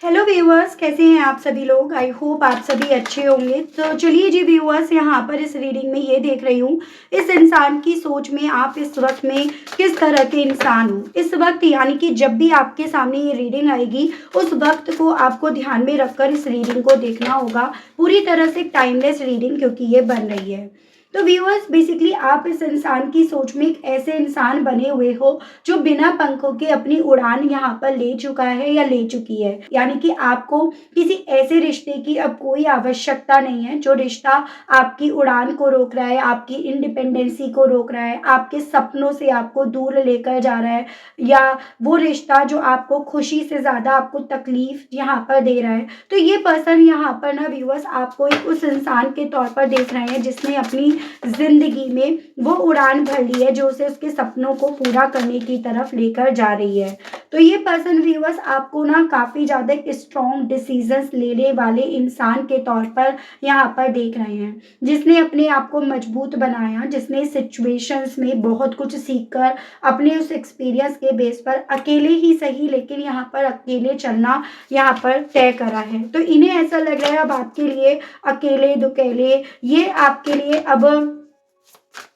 Hello viewers, कैसे हैं आप सभी लोग। आई होप आप सभी अच्छे होंगे। तो चलिए जी व्यूअर्स, यहाँ पर इस रीडिंग में ये देख रही हूँ, इस इंसान की सोच में आप इस वक्त में किस तरह के इंसान हो। इस वक्त यानी कि जब भी आपके सामने ये रीडिंग आएगी उस वक्त को आपको ध्यान में रखकर इस रीडिंग को देखना होगा। पूरी तरह से टाइमलेस रीडिंग क्योंकि ये बन रही है। तो व्यूअर्स, बेसिकली आप इस इंसान की सोच में एक ऐसे इंसान बने हुए हो जो बिना पंखों के अपनी उड़ान यहाँ पर ले चुका है या ले चुकी है। यानी कि आपको किसी ऐसे रिश्ते की अब कोई आवश्यकता नहीं है जो रिश्ता आपकी उड़ान को रोक रहा है, आपकी इंडिपेंडेंसी को रोक रहा है, आपके सपनों से आपको दूर लेकर जा रहा है, या वो रिश्ता जो आपको खुशी से ज़्यादा आपको तकलीफ यहाँ पर दे रहा है। तो ये पर्सन यहाँ पर ना व्यूअर्स आपको एक उस इंसान के तौर पर देख रहे हैं जिसने अपनी जिंदगी में वो उड़ान भर ली है जो उसे उसके सपनों को पूरा करने की तरफ लेकर जा रही है। तो ये पर्सन व्यूअर्स आपको ना काफ़ी ज़्यादा स्ट्रॉन्ग डिसीजंस लेने वाले इंसान के तौर पर यहाँ पर देख रहे हैं, जिसने अपने आप को मजबूत बनाया, जिसने सिचुएशंस में बहुत कुछ सीखकर अपने उस एक्सपीरियंस के बेस पर अकेले ही सही लेकिन यहाँ पर अकेले चलना यहाँ पर तय करा है। तो इन्हें ऐसा लग रहा है अब आपके लिए अकेले दुकेले ये आपके लिए अब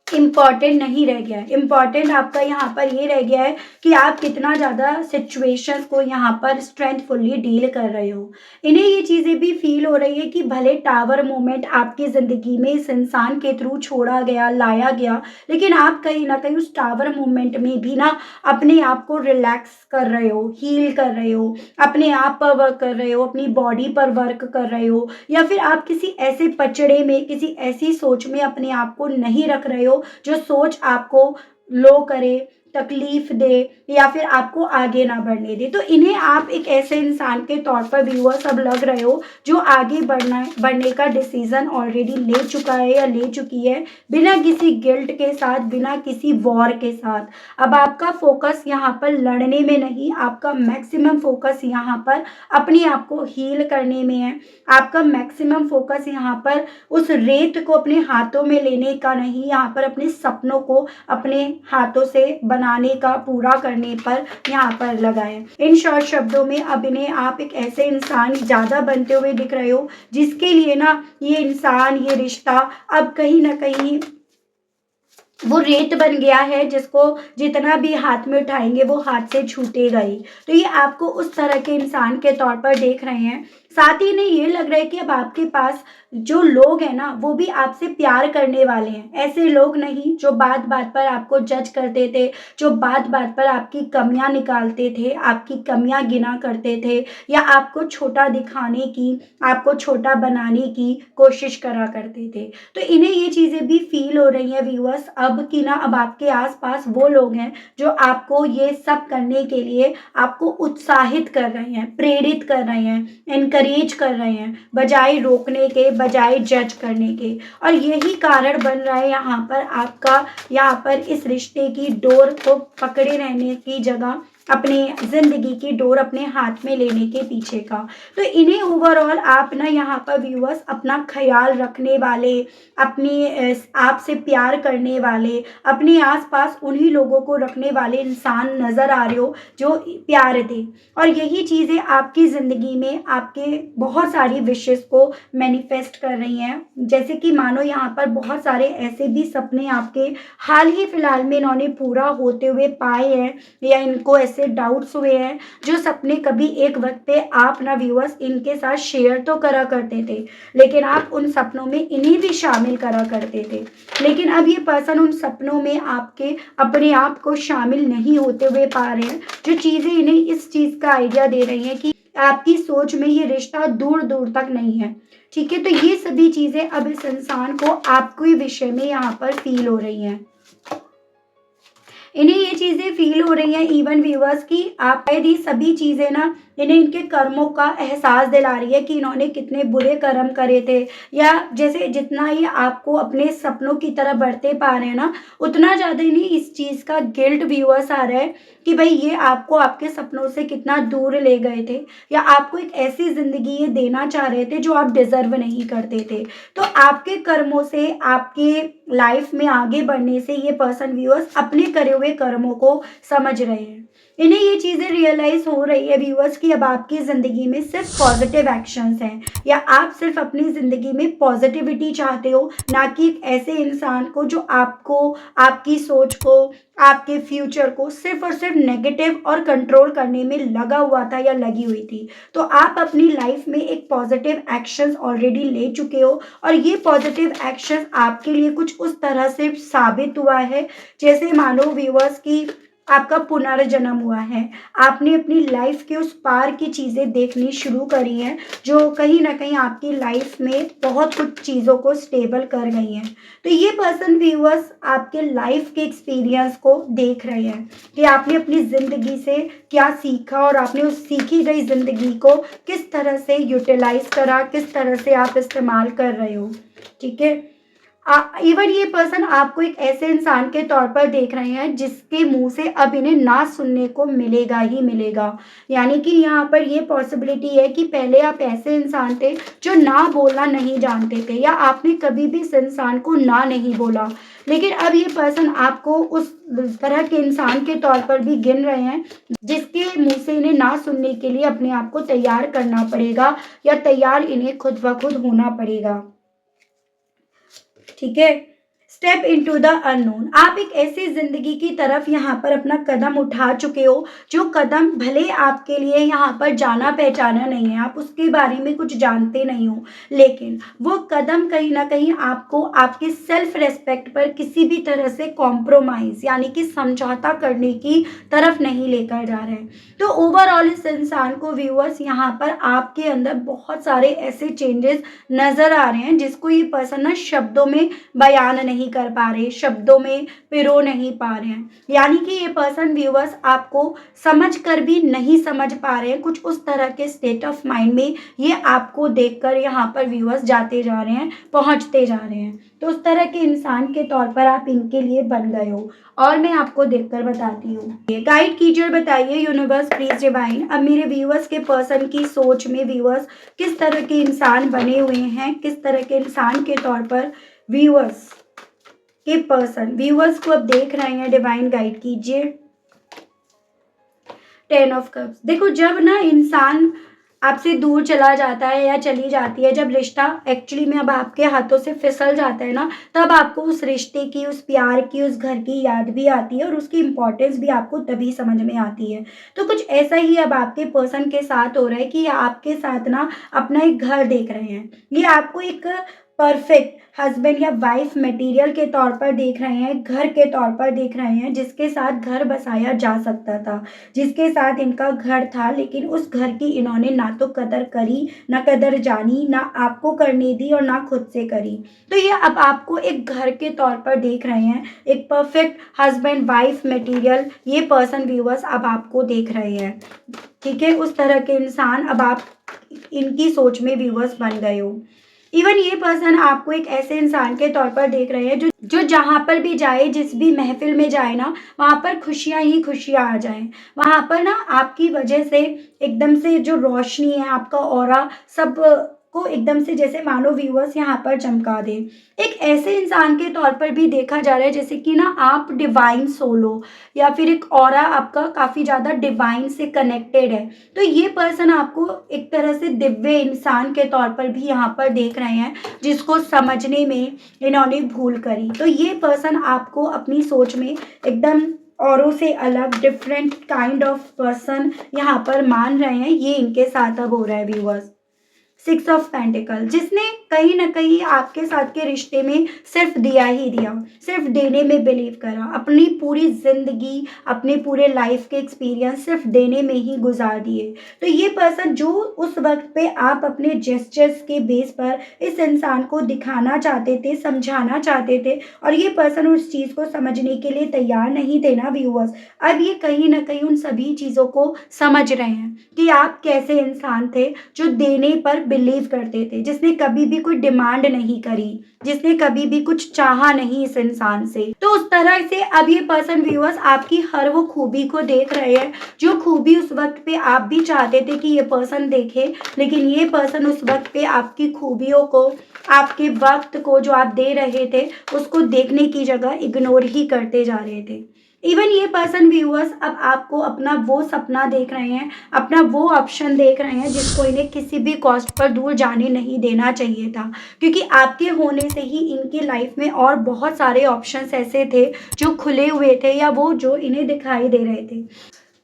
इम्पॉर्टेंट नहीं रह गया है। इम्पॉर्टेंट आपका यहाँ पर ये रह गया है कि आप कितना ज़्यादा सिचुएशंस को यहाँ पर स्ट्रेंथफुली डील कर रहे हो। इन्हें ये चीज़ें भी फील हो रही है कि भले टावर मोमेंट आपकी ज़िंदगी में इस इंसान के थ्रू छोड़ा गया, लाया गया, लेकिन आप कहीं ना कहीं उस टावर मोमेंट में भी ना अपने आप को रिलैक्स कर रहे हो, हील कर रहे हो, अपने आप पर वर्क कर रहे हो, अपनी बॉडी पर वर्क कर रहे हो, या फिर आप किसी ऐसे पचड़े में, किसी ऐसी सोच में अपने आप को नहीं रख रहे हो जो सोच आपको लो करे, तकलीफ दे, या फिर आपको आगे ना बढ़ने दे। तो इन्हें आप एक ऐसे इंसान के तौर पर व्यूअर्स अब लग रहे हो जो आगे बढ़ने का डिसीजन ऑलरेडी ले चुका है या ले चुकी है, बिना किसी गिल्ट के साथ, बिना किसी वॉर के साथ। अब आपका फोकस यहाँ पर लड़ने में नहीं, आपका मैक्सिमम फोकस यहाँ पर अपने आप को हील करने में है। आपका मैक्सिमम फोकस यहाँ पर उस रेत को अपने हाथों में लेने का नहीं, यहाँ पर अपने सपनों को अपने हाथों से बनाने का, पूरा करने पर यहाँ पर लगा है। इन शॉर्ट शब्दों में अब इन्हें आप एक ऐसे इंसान ज़्यादा बनते हुए दिख रहे हो जिसके लिए ना ये इंसान, ये रिश्ता अब कहीं ना कहीं वो रेत बन गया है जिसको जितना भी हाथ में उठाएंगे वो हाथ से छूटेगा ही। तो ये आपको उस तरह के इंसान के तौर पर देख रहे हैं। साथ ही इन्हें ये लग रहा है कि अब आपके पास जो लोग हैं ना वो भी आपसे प्यार करने वाले हैं। ऐसे लोग नहीं जो बात बात पर आपको जज करते थे, जो बात बात पर आपकी कमियां निकालते थे, आपकी कमियां गिना करते थे, या आपको छोटा दिखाने की, आपको छोटा बनाने की कोशिश करा करते थे। तो इन्हें ये चीज़ें भी फील हो रही हैं व्यूअर्स अब कि ना अब आपके आसपास वो लोग हैं जो आपको ये सब करने के लिए आपको उत्साहित कर रहे हैं, प्रेरित कर रहे हैं, एनकरेज कर रहे हैं, बजाय रोकने के, बजाय जज करने के। और यही कारण बन रहा है यहाँ पर आपका, यहाँ पर इस रिश्ते की डोर को पकड़े रहने की जगह अपनी जिंदगी की डोर अपने हाथ में लेने के पीछे का। तो इन्हें ओवरऑल आप ना यहाँ पर व्यूअर्स अपना ख्याल रखने वाले, अपनी आपसे प्यार करने वाले, अपने आसपास उन्हीं लोगों को रखने वाले इंसान नजर आ रहे हो जो प्यार दे। और यही चीज़ें आपकी ज़िंदगी में आपके बहुत सारी विशेष को मैनिफेस्ट कर रही हैं। जैसे कि मानो यहाँ पर बहुत सारे ऐसे भी सपने आपके हाल ही फिलहाल में इन्होंने पूरा होते हुए पाए हैं, या इनको ऐसे डाउट्स हुए हैं जो सपने कभी एक वक्त पे आप ना व्यूअर्स इनके साथ शेयर तो करा करते थे, लेकिन आप उन सपनों में इन्हें भी शामिल करा करते थे। लेकिन अब ये पर्सन उन सपनों में आपके अपने आप को शामिल नहीं होते हुए पा रहे हैं, जो चीज़ें इन्हें इस चीज़ का आइडिया दे रही हैं कि आपकी सोच में ये रिश्ता दूर दूर तक नहीं है। ठीक है, तो ये सभी चीज़ें अब इस इंसान को आपके विषय में यहाँ पर फील हो रही हैं। इन्हें ये चीज़ें फील हो रही हैं इवन व्यूअर्स की आप यदि सभी चीज़ें ना इन्हें इनके कर्मों का एहसास दिला रही है कि इन्होंने कितने बुरे कर्म करे थे, या जैसे जितना ही आपको अपने सपनों की तरफ बढ़ते पा रहे हैं ना, उतना ज़्यादा इन्हें इस चीज़ का गिल्ट व्यूअर्स आ रहा है कि भाई ये आपको आपके सपनों से कितना दूर ले गए थे, या आपको एक ऐसी ज़िंदगी ये देना चाह रहे थे जो आप डिज़र्व नहीं करते थे। तो आपके कर्मों से, आपके लाइफ में आगे बढ़ने से ये पर्सन व्यूअर्स अपने करे हुए कर्मों को समझ रहे हैं। इन्हें ये चीज़ें रियलाइज़ हो रही है व्यूअर्स कि अब आपकी ज़िंदगी में सिर्फ पॉजिटिव एक्शंस हैं, या आप सिर्फ अपनी ज़िंदगी में पॉजिटिविटी चाहते हो, ना कि एक ऐसे इंसान को जो आपको, आपकी सोच को, आपके फ्यूचर को सिर्फ और सिर्फ नेगेटिव और कंट्रोल करने में लगा हुआ था या लगी हुई थी। तो आप अपनी लाइफ में एक पॉजिटिव एक्शंस ऑलरेडी ले चुके हो, और ये पॉजिटिव एक्शंस आपके लिए कुछ उस तरह से साबित हुआ है, जैसे मानो व्यूअर्स की आपका पुनर्जन्म हुआ है। आपने अपनी लाइफ के उस पार की चीज़ें देखनी शुरू करी हैं, जो कहीं न कहीं आपकी लाइफ में बहुत कुछ चीज़ों को स्टेबल कर गई हैं। तो ये पर्सन व्यूअर्स आपके लाइफ के एक्सपीरियंस को देख रहे हैं कि आपने अपनी ज़िंदगी से क्या सीखा, और आपने उस सीखी गई ज़िंदगी को किस तरह से यूटिलाइज़ करा, किस तरह से आप इस्तेमाल कर रहे हो। ठीक है? इवन ये पर्सन आपको एक ऐसे इंसान के तौर पर देख रहे हैं जिसके मुंह से अब इन्हें ना सुनने को मिलेगा ही मिलेगा। यानी कि यहाँ पर ये पॉसिबिलिटी है कि पहले आप ऐसे इंसान थे जो ना बोलना नहीं जानते थे, या आपने कभी भी इस इंसान को ना नहीं बोला, लेकिन अब ये पर्सन आपको उस तरह के इंसान के तौर पर भी गिन रहे हैं जिसके मुंह से इन्हें ना सुनने के लिए अपने आप को तैयार करना पड़ेगा, या तैयार इन्हें खुद ब खुद होना पड़ेगा। ठीक है? Step into the unknown. आप एक ऐसी जिंदगी की तरफ यहाँ पर अपना कदम उठा चुके हो, जो कदम भले आपके लिए यहाँ पर जाना पहचाना नहीं है, आप उसके बारे में कुछ जानते नहीं हो, लेकिन वो कदम कहीं ना कहीं आपको आपके सेल्फ रेस्पेक्ट पर किसी भी तरह से कॉम्प्रोमाइज यानी कि समझौता करने की तरफ नहीं लेकर जा रहे हैं। तो ओवरऑल इस इंसान को व्यूअर्स यहाँ पर आपके अंदर बहुत सारे ऐसे चेंजेस नजर आ रहे हैं जिसको ये पर्सन ना शब्दों में बयान नहीं कर पा रहे, शब्दों में पिरो नहीं पा रहे हैं। यानी कि ये पर्सन व्यूअर्स आपको समझ कर भी नहीं समझ पा रहे हैं, कुछ उस तरह के स्टेट ऑफ माइंड में ये आपको देखकर यहाँ पर व्यूअर्स जाते जा रहे हैं, पहुंचते जा रहे हैं। तो उस तरह के इंसान के तौर पर आप इनके लिए बन गए हो, और मैं आपको देखकर बताती हूँ। गाइड कीजिए, बताइए यूनिवर्स प्लीज डिवाइन, अब मेरे व्यूअर्स के पर्सन की सोच में व्यूअर्स किस तरह के इंसान बने हुए हैं, किस तरह के इंसान के तौर पर व्यूअर्स के पर्सन व्यूअर्स को अब देख रहे हैं। डिवाइन गाइड कीजिए। 10 ऑफ कप्स। देखो, जब ना इंसान आपसे दूर चला जाता है या चली जाती है, जब रिश्ता एक्चुअली में अब आपके हाथों से फिसल जाता है ना, तब आपको उस रिश्ते की, उस प्यार की, उस घर की याद भी आती है, और उसकी इम्पोर्टेंस भी आपको तभी समझ में आती है। तो कुछ ऐसा ही अब आपके पर्सन के साथ हो रहा है कि ये आपके साथ ना अपना एक घर देख रहे हैं। ये आपको एक परफेक्ट हस्बैंड या वाइफ मटेरियल के तौर पर देख रहे हैं, घर के तौर पर देख रहे हैं, जिसके साथ घर बसाया जा सकता था, जिसके साथ इनका घर था, लेकिन उस घर की इन्होंने ना तो कदर करी, ना कदर जानी, ना आपको करने दी और ना खुद से करी। तो ये अब आपको एक घर के तौर पर देख रहे हैं, एक परफेक्ट हस्बैंड वाइफ मटेरियल ये पर्सन व्यूअर्स अब आपको देख रहे हैं। ठीक है? उस तरह के इंसान अब आप इनकी सोच में व्यूअर्स बन गए हो। इवन ये पर्सन आपको एक ऐसे इंसान के तौर पर देख रहे हैं जो जहाँ पर भी जाए, जिस भी महफिल में जाए ना, वहाँ पर खुशियाँ ही खुशियाँ आ जाएं। वहाँ पर ना आपकी वजह से एकदम से जो रोशनी है, आपका ऑरा सब को एकदम से जैसे मानो व्यूअर्स यहाँ पर चमका दे। एक ऐसे इंसान के तौर पर भी देखा जा रहा है जैसे कि ना आप डिवाइन सोल हो, या फिर एक ऑरा आपका काफ़ी ज़्यादा डिवाइन से कनेक्टेड है। तो ये पर्सन आपको एक तरह से दिव्य इंसान के तौर पर भी यहाँ पर देख रहे हैं, जिसको समझने में इन्होंने भूल करी। तो ये पर्सन आपको अपनी सोच में एकदम औरों से अलग डिफरेंट काइंड ऑफ पर्सन यहाँ पर मान रहे हैं। ये इनके साथ अब हो रहा है व्यूअर्स। 6 ऑफ पेंटिकल, जिसने कहीं ना कहीं आपके साथ के रिश्ते में सिर्फ दिया ही दिया, सिर्फ देने में बिलीव करा, अपनी पूरी जिंदगी, अपने पूरे लाइफ के एक्सपीरियंस सिर्फ देने में ही गुजार दिए। तो ये पर्सन जो उस वक्त पे आप अपने जेस्चर्स के बेस पर इस इंसान को दिखाना चाहते थे, समझाना चाहते थे, और ये पर्सन उस चीज़ को समझने के लिए तैयार नहीं थे ना व्यूअर्स, अब ये कहीं ना कहीं उन सभी चीज़ों को समझ रहे हैं कि आप कैसे इंसान थे जो देने पर बिलीव करते थे, जिसने कभी भी कोई डिमांड नहीं करी, जिसने कभी भी कुछ चाहा नहीं इस इंसान से। तो उस तरह से अब ये पर्सन व्यूअर्स आपकी हर वो खूबी को देख रहे हैं, जो खूबी उस वक्त पे आप भी चाहते थे कि ये पर्सन देखे, लेकिन ये पर्सन उस वक्त पे आपकी खूबियों को, आपके वक्त को जो आप दे रहे थे, उसको देखने की जगह इग्नोर ही करते जा रहे थे। इवन ये पर्सन व्यूअर्स अब आपको अपना वो सपना देख रहे हैं, अपना वो ऑप्शन देख रहे हैं जिसको इन्हें किसी भी कॉस्ट पर दूर जाने नहीं देना चाहिए था, क्योंकि आपके होने से ही इनकी लाइफ में और बहुत सारे ऑप्शंस ऐसे थे जो खुले हुए थे या वो जो इन्हें दिखाई दे रहे थे।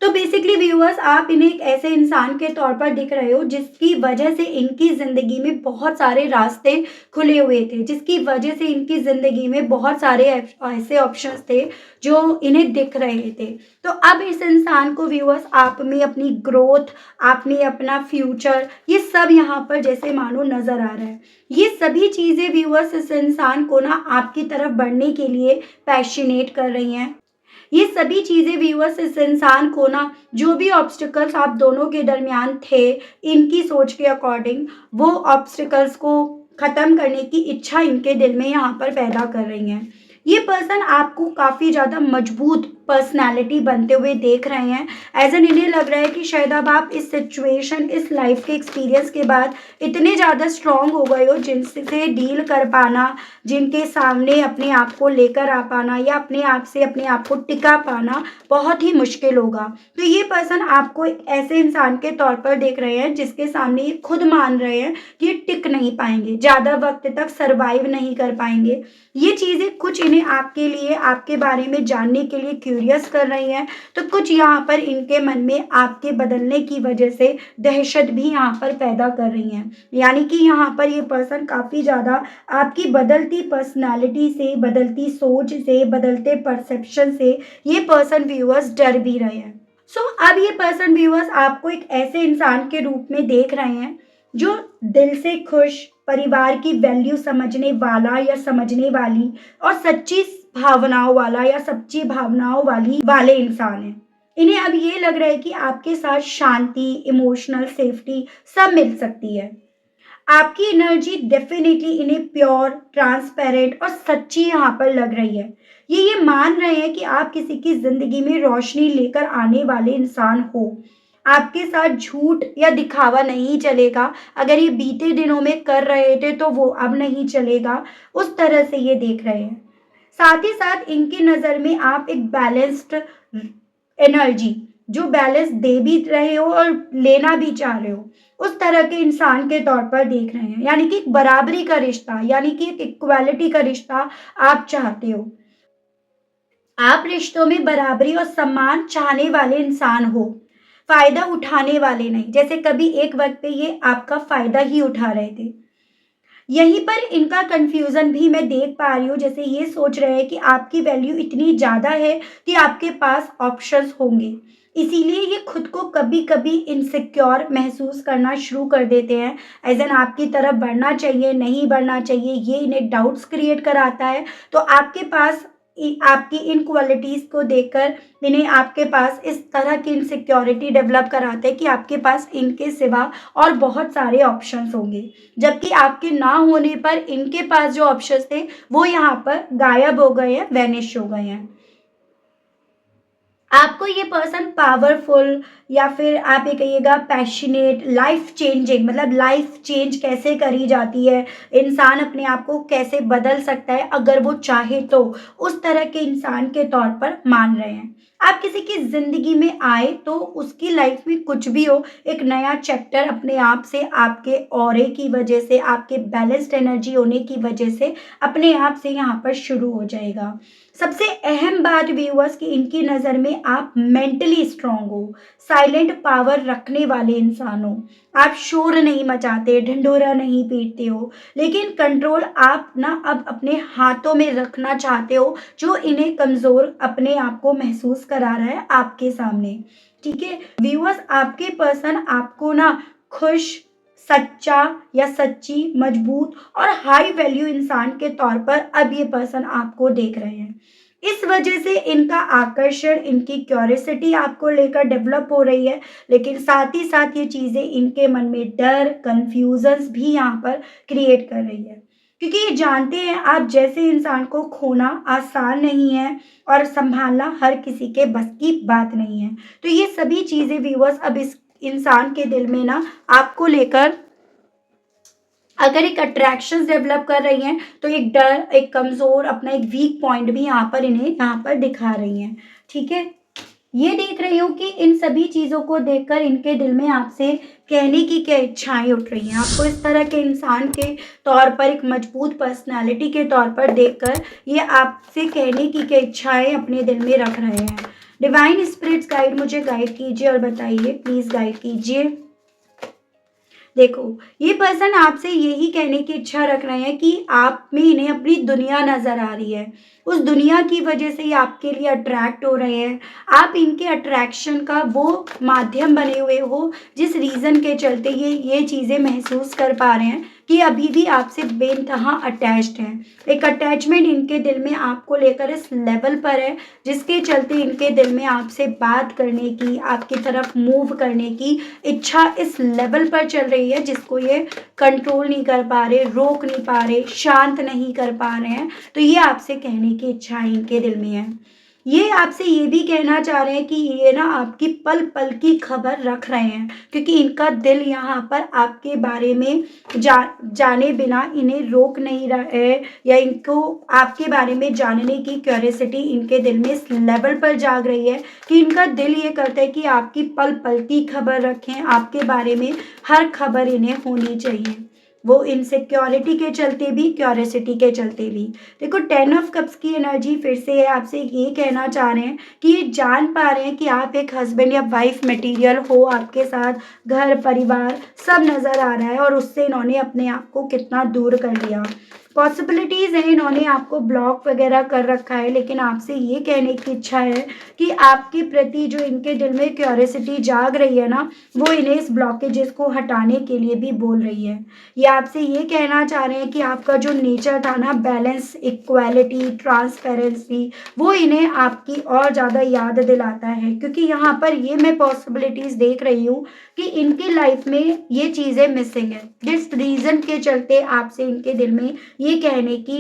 तो बेसिकली व्यूअर्स आप इन्हें एक ऐसे इंसान के तौर पर दिख रहे हो जिसकी वजह से इनकी ज़िंदगी में बहुत सारे रास्ते खुले हुए थे, जिसकी वजह से इनकी ज़िंदगी में बहुत सारे ऐसे ऑप्शंस थे जो इन्हें दिख रहे थे। तो अब इस इंसान को व्यूअर्स आप में अपनी ग्रोथ, आप में अपना फ्यूचर, ये सब यहाँ पर जैसे मानो नज़र आ रहा है। ये सभी चीज़ें व्यूअर्स इस इंसान को ना आपकी तरफ बढ़ने के लिए पैशनेट कर रही हैं। ये सभी चीज़ें व्यूअर्स इस इंसान को ना जो भी ऑब्स्टिकल्स आप दोनों के दरमियान थे, इनकी सोच के अकॉर्डिंग वो ऑब्स्टिकल्स को ख़त्म करने की इच्छा इनके दिल में यहाँ पर पैदा कर रही हैं। ये पर्सन आपको काफ़ी ज़्यादा मजबूत पर्सनैलिटी बनते हुए देख रहे हैं। एज़ एन इन्हें लग रहा है कि शायद अब आप इस सिचुएशन, इस लाइफ़ के एक्सपीरियंस के बाद इतने ज़्यादा स्ट्रॉन्ग हो गए हो जिनसे डील कर पाना, जिनके सामने अपने आप को लेकर आ पाना या अपने आप से अपने आप को टिका पाना बहुत ही मुश्किल होगा। तो ये पर्सन आपको एक ऐसे इंसान के तौर पर देख रहे हैं जिसके सामने ये खुद मान रहे हैं कि ये टिक नहीं पाएँगे, ज़्यादा वक़्त तक सर्वाइव नहीं कर पाएँगे। ये चीज़ें कुछ इन्हें आपके लिए, आपके बारे में जानने के लिए क्यूरियस कर रही हैं, तो कुछ यहाँ पर इनके मन में आपके बदलने की वजह से दहशत भी यहाँ पर पैदा कर रही हैं। यानी कि यहाँ पर ये पर्सन काफ़ी ज़्यादा आपकी बदलती पर्सनैलिटी से, बदलती सोच से, बदलते परसेप्शन से ये पर्सन व्यूअर्स डर भी रहे हैं। अब ये पर्सन व्यूअर्स आपको एक ऐसे इंसान के रूप में देख रहे हैं जो दिल से खुश, परिवार की वैल्यू समझने वाला या समझने वाली और सच्ची भावनाओं वाला या सच्ची भावनाओं वाले इंसान हैं। इन्हें अब ये लग रहा है कि आपके साथ शांति, इमोशनल सेफ्टी सब मिल सकती है। आपकी एनर्जी डेफिनेटली इन्हें प्योर, ट्रांसपेरेंट और सच्ची यहाँ पर लग रही है। ये मान रहे हैं कि आप किसी की ज़िंदगी में रोशनी लेकर आने वाले इंसान हो। आपके साथ झूठ या दिखावा नहीं चलेगा। अगर ये बीते दिनों में कर रहे थे तो वो अब नहीं चलेगा, उस तरह से ये देख रहे हैं। साथ ही साथ इनकी नज़र में आप एक बैलेंस्ड एनर्जी, जो बैलेंस दे भी रहे हो और लेना भी चाह रहे हो, उस तरह के इंसान के तौर पर देख रहे हैं। यानी कि एक बराबरी का रिश्ता, यानी कि एक इक्वालिटी का रिश्ता आप चाहते हो। आप रिश्तों में बराबरी और सम्मान चाहने वाले इंसान हो, फ़ायदा उठाने वाले नहीं। जैसे कभी एक वक़्त पे ये आपका फ़ायदा ही उठा रहे थे। यहीं पर इनका कन्फ्यूज़न भी मैं देख पा रही हूँ, जैसे ये सोच रहे हैं कि आपकी वैल्यू इतनी ज़्यादा है कि आपके पास ऑप्शंस होंगे। इसीलिए ये खुद को कभी-कभी इनसिक्योर महसूस करना शुरू कर देते हैं। एज़ एन आपकी तरफ बढ़ना चाहिए, नहीं बढ़ना चाहिए, ये इन्हें डाउट्स क्रिएट कराता है। तो आपके पास आपकी इन क्वालिटीज़ को देखकर इन्हें आपके पास इस तरह की इनसिक्योरिटी डेवलप कराते हैं कि आपके पास इनके सिवा और बहुत सारे ऑप्शंस होंगे। जबकि आपके ना होने पर इनके पास जो ऑप्शंस थे वो यहाँ पर गायब हो गए हैं, वैनिश हो गए हैं। आपको ये पर्सन पावरफुल या फिर आप ये कहिएगा पैशनेट, लाइफ चेंजिंग, मतलब लाइफ चेंज कैसे करी जाती है, इंसान अपने आप को कैसे बदल सकता है अगर वो चाहे तो, उस तरह के इंसान के तौर पर मान रहे हैं। आप किसी की ज़िंदगी में आए तो उसकी लाइफ में कुछ भी हो, एक नया चैप्टर अपने आप से, आपके ऑरे की वजह से, आपके बैलेंस्ड एनर्जी होने की वजह से अपने आप से यहाँ पर शुरू हो जाएगा। सबसे अहम बात व्यूअर्स कि इनकी नज़र में आप मेंटली स्ट्रांग हो, साइलेंट पावर रखने वाले इंसान हो। आप शोर नहीं मचाते, ढिंढोरा नहीं पीटते हो, लेकिन कंट्रोल आप ना अब अपने हाथों में रखना चाहते हो, जो इन्हें कमज़ोर अपने आप को महसूस करा रहा है आपके सामने। ठीक है? व्यूअर्स आपके पर्सन आपको ना खुश, सच्चा या सच्ची, मजबूत और हाई वैल्यू इंसान के तौर पर अब ये पर्सन आपको देख रहे हैं। इस वजह से इनका आकर्षण, इनकी क्यूरियोसिटी आपको लेकर डेवलप हो रही है, लेकिन साथ ही साथ ये चीज़ें इनके मन में डर, कन्फ्यूज़न्स भी यहाँ पर क्रिएट कर रही है। क्योंकि ये जानते हैं आप जैसे इंसान को खोना आसान नहीं है और सँभालना हर किसी के बस की बात नहीं है। तो ये सभी चीज़ें व्यूअर्स अब इस इंसान के दिल में ना आपको लेकर अगर एक अट्रैक्शंस डेवलप कर रही हैं, तो एक डर, एक कमज़ोर, अपना एक वीक पॉइंट भी यहाँ पर इन्हें यहाँ पर दिखा रही हैं। ठीक है? ये देख रही हूँ कि इन सभी चीज़ों को देखकर इनके दिल में आपसे कहने की क्या इच्छाएँ उठ रही हैं। आपको इस तरह के इंसान के तौर पर, एक मजबूत पर्सनैलिटी के तौर पर देखकर ये आपसे कहने की क्या इच्छाएँ अपने दिल में रख रहे हैं। डिवाइन स्पिरिट्स गाइड मुझे गाइड कीजिए और बताइए, प्लीज़ गाइड कीजिए। देखो, ये पर्सन आपसे यही कहने की इच्छा रख रहे हैं कि आप में इन्हें अपनी दुनिया नज़र आ रही है। उस दुनिया की वजह से ये आपके लिए अट्रैक्ट हो रहे हैं। आप इनके अट्रैक्शन का वो माध्यम बने हुए हो, जिस रीज़न के चलते ये चीज़ें महसूस कर पा रहे हैं कि अभी भी आपसे बेइंतहा अटैच्ड हैं। एक अटैचमेंट इनके दिल में आपको लेकर इस लेवल पर है, जिसके चलते इनके दिल में आपसे बात करने की, आपकी तरफ मूव करने की इच्छा इस लेवल पर चल रही है, जिसको ये कंट्रोल नहीं कर पा रहे, रोक नहीं पा रहे, शांत नहीं कर पा रहे हैं। तो ये आपसे कहने की इच्छा इनके दिल में है। ये आपसे ये भी कहना चाह रहे हैं कि ये ना आपकी पल-पल की खबर रख रहे हैं, क्योंकि इनका दिल यहाँ पर आपके बारे में जाने बिना इन्हें रोक नहीं रहा है, या इनको आपके बारे में जानने की क्यूरियोसिटी इनके दिल में इस लेवल पर जाग रही है कि इनका दिल ये करता है कि आपकी पल-पल की खबर रखें, आपके बारे में हर खबर इन्हें होनी चाहिए। वो इनसिक्योरिटी के चलते भी, क्यूरियोसिटी के चलते भी। देखो, 10 ऑफ कप्स की एनर्जी फिर से है, आपसे ये कहना चाह रहे हैं कि ये जान पा रहे हैं कि आप एक हस्बैंड या वाइफ मटेरियल हो, आपके साथ घर परिवार सब नज़र आ रहा है, और उससे इन्होंने अपने आप को कितना दूर कर लिया। पॉसिबिलिटीज़ हैं, इन्होंने आपको ब्लॉक वगैरह कर रखा है, लेकिन आपसे ये कहने की इच्छा है कि आपके प्रति जो इनके दिल में क्यूरियोसिटी जाग रही है ना, वो इन्हें इस ब्लॉकेजेस को हटाने के लिए भी बोल रही है। ये आपसे ये कहना चाह रहे हैं कि आपका जो नेचर था ना, बैलेंस, इक्वालिटी, ट्रांसपेरेंसी, वो इन्हें आपकी और ज़्यादा याद दिलाता है, क्योंकि यहाँ पर ये मैं पॉसिबिलिटीज़ देख रही हूँ कि इनकी लाइफ में ये चीज़ें मिसिंग है, जिस रीज़न के चलते आपसे इनके दिल में ये कहने की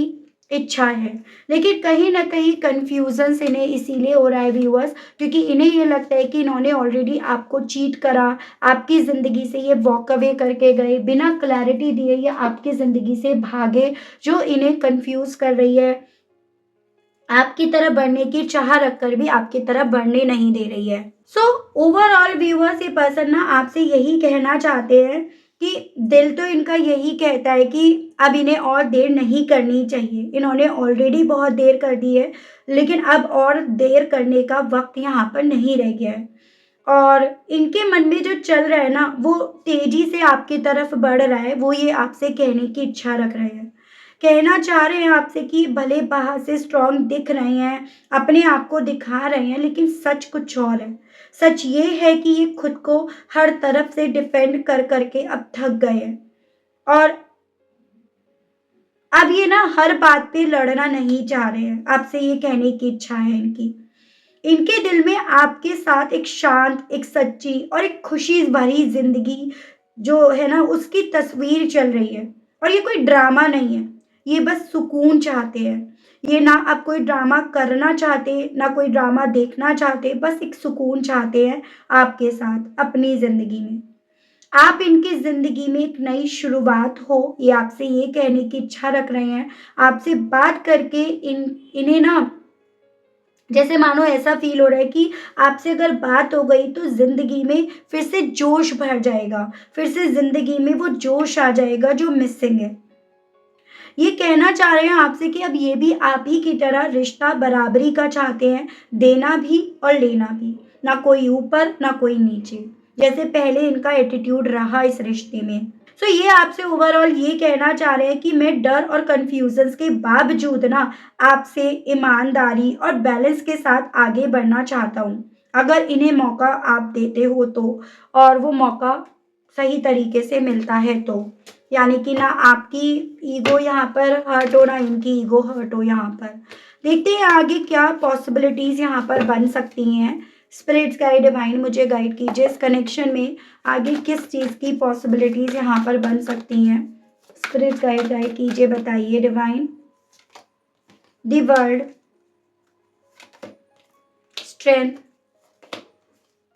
इच्छा है। लेकिन कहीं न कहीं कन्फ्यूज़न्स इन्हें इसीलिए हो रहा है व्यूअर्स, क्योंकि इन्हें ये लगता है कि इन्होंने ऑलरेडी आपको चीट करा, आपकी ज़िंदगी से ये वॉक अवे करके गए, बिना क्लैरिटी दिए ये आपकी ज़िंदगी से भागे, जो इन्हें कन्फ्यूज़ कर रही है। आपकी तरफ बढ़ने की चाह रखकर भी आपकी तरफ बढ़ने नहीं दे रही है। सो ओवरऑल व्यूअर्स, ये पर्सन ना आपसे यही कहना चाहते हैं कि दिल तो इनका यही कहता है कि अब इन्हें और देर नहीं करनी चाहिए। इन्होंने ऑलरेडी बहुत देर कर दी है, लेकिन अब और देर करने का वक़्त यहाँ पर नहीं रह गया है। और इनके मन में जो चल रहा है ना, वो तेज़ी से आपकी तरफ बढ़ रहा है, वो ये आपसे कहने की इच्छा रख रहे हैं। कहना चाह रहे हैं आपसे कि भले बाहर से स्ट्रॉन्ग दिख रहे हैं, अपने आप को दिखा रहे हैं, लेकिन सच कुछ और है। सच ये है कि ये खुद को हर तरफ से डिफेंड कर के अब थक गए हैं, और अब ये ना हर बात पे लड़ना नहीं चाह रहे हैं। आपसे ये कहने की इच्छा है इनकी। इनके दिल में आपके साथ एक शांत, एक सच्ची और एक खुशी भरी ज़िंदगी जो है ना, उसकी तस्वीर चल रही है, और ये कोई ड्रामा नहीं है, ये बस सुकून चाहते हैं। ये ना अब कोई ड्रामा करना चाहते, ना कोई ड्रामा देखना चाहते, बस एक सुकून चाहते हैं आपके साथ अपनी ज़िंदगी में। आप इनकी ज़िंदगी में एक नई शुरुआत हो, ये आपसे ये कहने की इच्छा रख रहे हैं। आपसे बात करके इन्हें ना, जैसे मानो ऐसा फ़ील हो रहा है कि आपसे अगर बात हो गई तो ज़िंदगी में फिर से जोश भर जाएगा, फिर से ज़िंदगी में वो जोश आ जाएगा जो मिसिंग है। ये कहना चाह रहे हैं आपसे कि अब ये भी आप ही की तरह रिश्ता बराबरी का चाहते हैं, देना भी और लेना भी, ना कोई ऊपर ना कोई नीचे, जैसे पहले इनका एटीट्यूड रहा इस रिश्ते में। सो ये आपसे ओवरऑल ये कहना चाह रहे हैं कि मैं डर और कन्फ्यूज़न्स के बावजूद ना आपसे ईमानदारी और बैलेंस के साथ आगे बढ़ना चाहता हूँ। अगर इन्हें मौका आप देते हो तो, और वो मौका सही तरीके से मिलता है तो। यानी कि ना आपकी ईगो यहाँ पर हर्ट हो, ना इनकी ईगो हर्ट हो यहाँ पर। देखते हैं आगे क्या पॉसिबिलिटीज़ यहाँ पर बन सकती हैं। स्पिरिट्स गाइड, डिवाइन मुझे गाइड कीजिए, इस कनेक्शन में आगे किस चीज़ की पॉसिबिलिटीज़ यहाँ पर बन सकती हैं। स्पिरिट्स गाइड कीजिए, बताइए divine. The world, strength,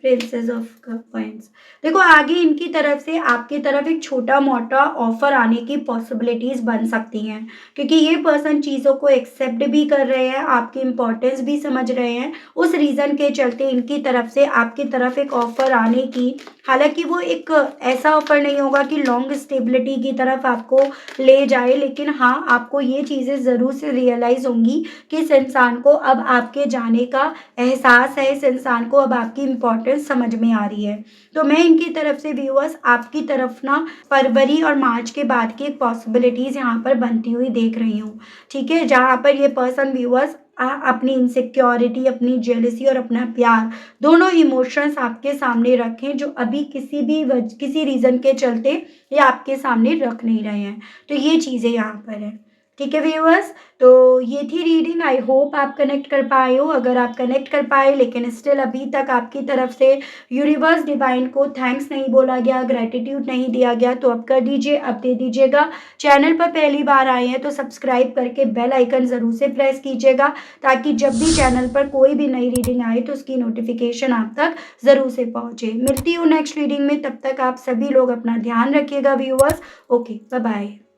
princess of coins. देखो आगे इनकी तरफ से आपकी तरफ एक छोटा मोटा ऑफर आने की पॉसिबिलिटीज बन सकती हैं, क्योंकि ये पर्सन चीज़ों को एक्सेप्ट भी कर रहे हैं, आपकी इम्पोर्टेंस भी समझ रहे हैं। उस रीज़न के चलते इनकी तरफ से आपकी तरफ एक ऑफर आने की, हालांकि वो एक ऐसा ऑफर नहीं होगा कि लॉन्ग स्टेबिलिटी की तरफ आपको ले जाए, लेकिन हाँ आपको ये चीज़ें ज़रूर से रियलाइज़ होंगी कि इस इंसान को अब आपके जाने का एहसास है, इस इंसान को अब आपकी इम्पोर्टेंस समझ में आ रही है। तो मैं इनकी तरफ से व्यूअर्स आपकी तरफ ना फरवरी और मार्च के बाद की एक पॉसिबिलिटीज़ यहाँ पर बनती हुई देख रही हूँ। ठीक है, जहाँ पर ये पर्सन व्यूअर्स अपनी इनसिक्योरिटी, अपनी जेलसी और अपना प्यार, दोनों इमोशंस आपके सामने रखें, जो अभी किसी रीज़न के चलते ये आपके सामने रख नहीं रहे हैं। तो ये चीज़ें यहाँ पर है। ठीक है व्यूअर्स, तो ये थी रीडिंग। आई होप आप कनेक्ट कर पाए हो। अगर आप कनेक्ट कर पाए लेकिन स्टिल अभी तक आपकी तरफ से यूनिवर्स डिवाइन को थैंक्स नहीं बोला गया, ग्रेटिट्यूड नहीं दिया गया, तो अब कर दीजिए, अब दे दीजिएगा। चैनल पर पहली बार आए हैं तो सब्सक्राइब करके बेल आइकन ज़रूर से प्रेस कीजिएगा, ताकि जब भी चैनल पर कोई भी नई रीडिंग आए तो उसकी नोटिफिकेशन आप तक ज़रूर से पहुँचे। मिलती हूँ नेक्स्ट रीडिंग में, तब तक आप सभी लोग अपना ध्यान रखिएगा व्यूअर्स। Okay, bye bye.